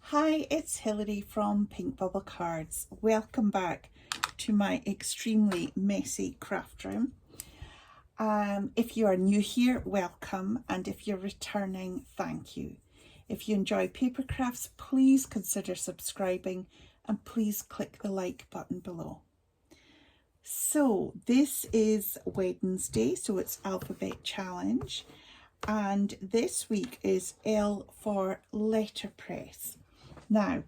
Hi, it's Hilary from Pink Bubble Cards. Welcome back to my extremely messy craft room. If you are new here, welcome, and if you're returning, thank you. If you enjoy paper crafts, please consider subscribing and please click the like button below. So this is Wednesday, so it's Alphabet Challenge, and this week is L for Letterpress. Now,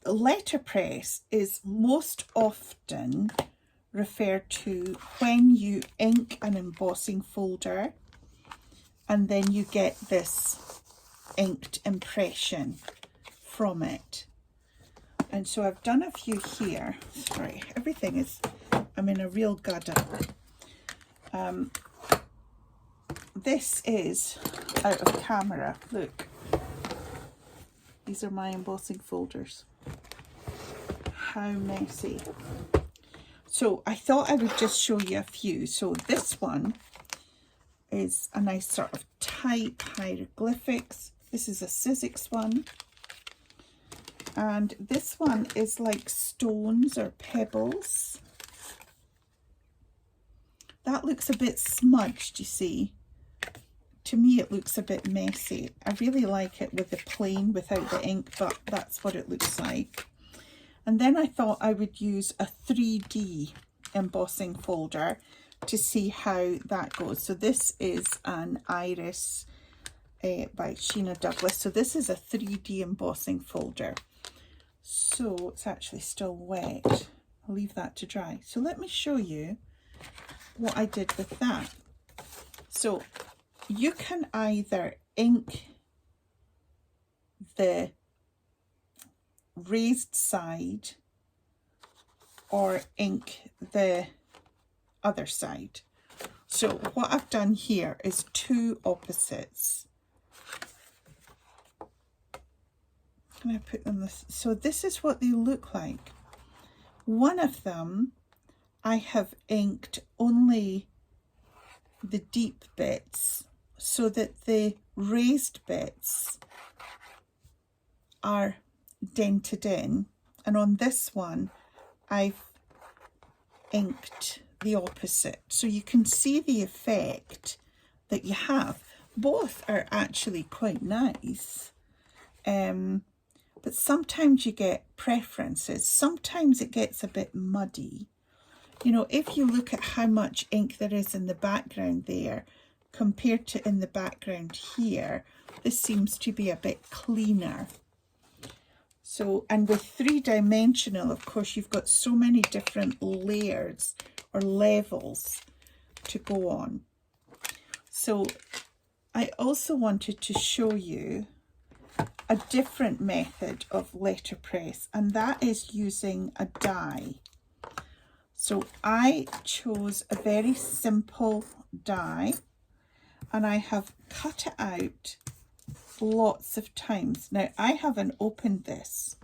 letterpress is most often referred to when you ink an embossing folder and then you get this inked impression from it. And so I've done a few here. Sorry, everything is, I'm in a real gutter. This is out of camera. Look, these are my embossing folders. How messy. So I thought I would just show you a few. So this one is a nice sort of type hieroglyphics. This is a Sizzix one. And this one is like stones or pebbles. That looks a bit smudged, you see. To me, it looks a bit messy. I really like it with the plain, without the ink, but that's what it looks like. And then I thought I would use a 3D embossing folder to see how that goes. So this is an iris by Sheena Douglas. So this is a 3D embossing folder. So it's actually still wet. I'll leave that to dry. So let me show you what I did with that. So you can either ink the raised side or ink the other side. So what I've done here is two opposites. Can I put them this? So this is what they look like. One of them I have inked only the deep bits so that the raised bits are dented in, and on this one I've inked the opposite, so you can see the effect that you have. Both are actually quite nice, but sometimes you get preferences. Sometimes it gets a bit muddy. You know, if you look at how much ink there is in the background there compared to in the background here, this seems to be a bit cleaner. So, and with three-dimensional, of course, you've got so many different layers or levels to go on. So I also wanted to show you a different method of letterpress, and that is using a die. So I chose a very simple die, and I have cut it out lots of times. Now, I haven't opened this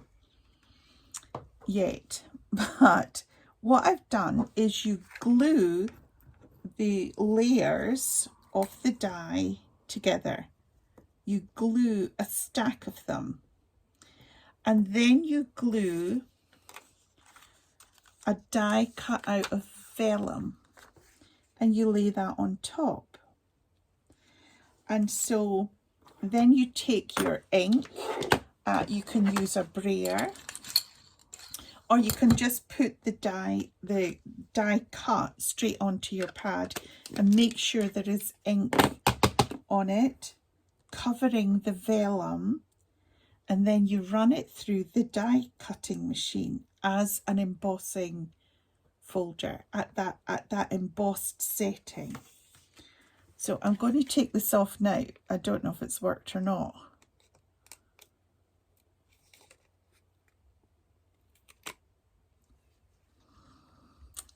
yet, but what I've done is you glue the layers of the die together. You glue a stack of them, and then you glue a die cut out of vellum, and you lay that on top. And so then you take your ink, you can use a brayer, or you can just put the die cut straight onto your pad and make sure there is ink on it, covering the vellum, and then you run it through the die cutting machine as an embossing folder at that embossed setting. So I'm going to take this off now. I don't know if it's worked or not.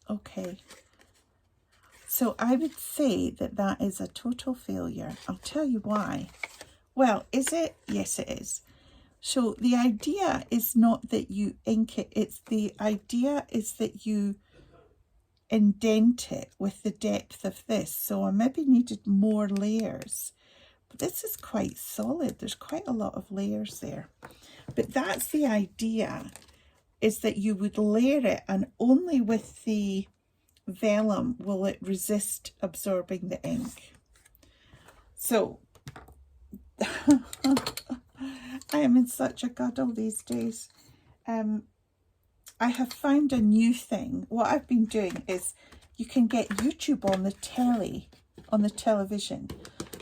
Okay. So I would say that that is a total failure. I'll tell you why. Well, is it? Yes, it is. So the idea is not that you ink it. It's the idea is that you indent it with the depth of this. So I maybe needed more layers. But this is quite solid. There's quite a lot of layers there. But that's the idea, is that you would layer it, and only with the vellum will it resist absorbing the ink. So I am in such a guddle these days. I have found a new thing. What I've been doing is, you can get YouTube on the telly, on the television.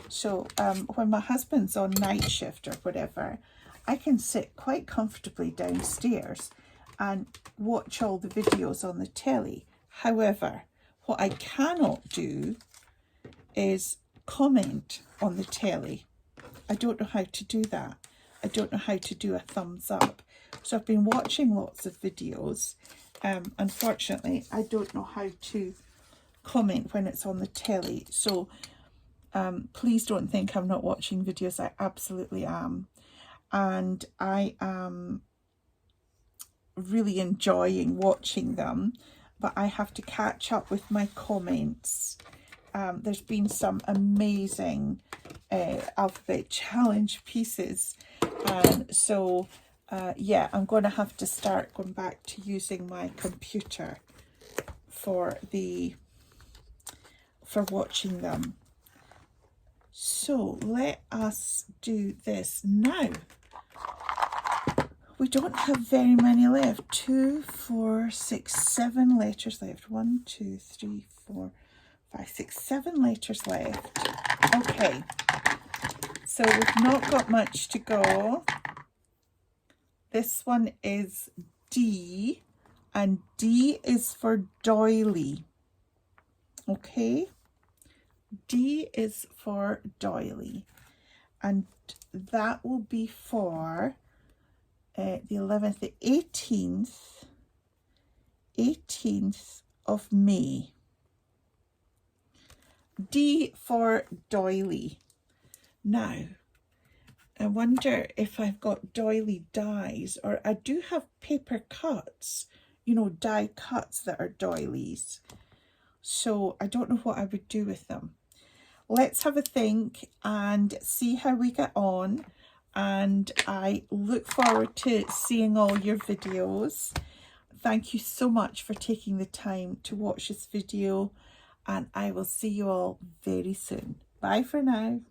So when my husband's on night shift or whatever, I can sit quite comfortably downstairs and watch all the videos on the telly. However, what I cannot do is comment on the telly. I don't know how to do that. I don't know how to do a thumbs up. So I've been watching lots of videos. Unfortunately, I don't know how to comment when it's on the telly. So please don't think I'm not watching videos. I absolutely am. And I am really enjoying watching them. But I have to catch up with my comments. There's been some amazing alphabet challenge pieces. And so, yeah, I'm going to have to start going back to using my computer for watching them. So let us do this now. We don't have very many left. 2, 4, 6, 7 letters left. 1, 2, 3, 4, 5, 6, 7 letters left. Okay, so we've not got much to go. This one is D, and D is for doily. Okay, D is for doily, and that will be for the 11th, the 18th of May. D for doily. Now, I wonder if I've got doily dies, or I do have paper cuts, you know, die cuts that are doilies. So I don't know what I would do with them. Let's have a think and see how we get on. And I look forward to seeing all your videos. Thank you so much for taking the time to watch this video, and I will see you all very soon. Bye for now.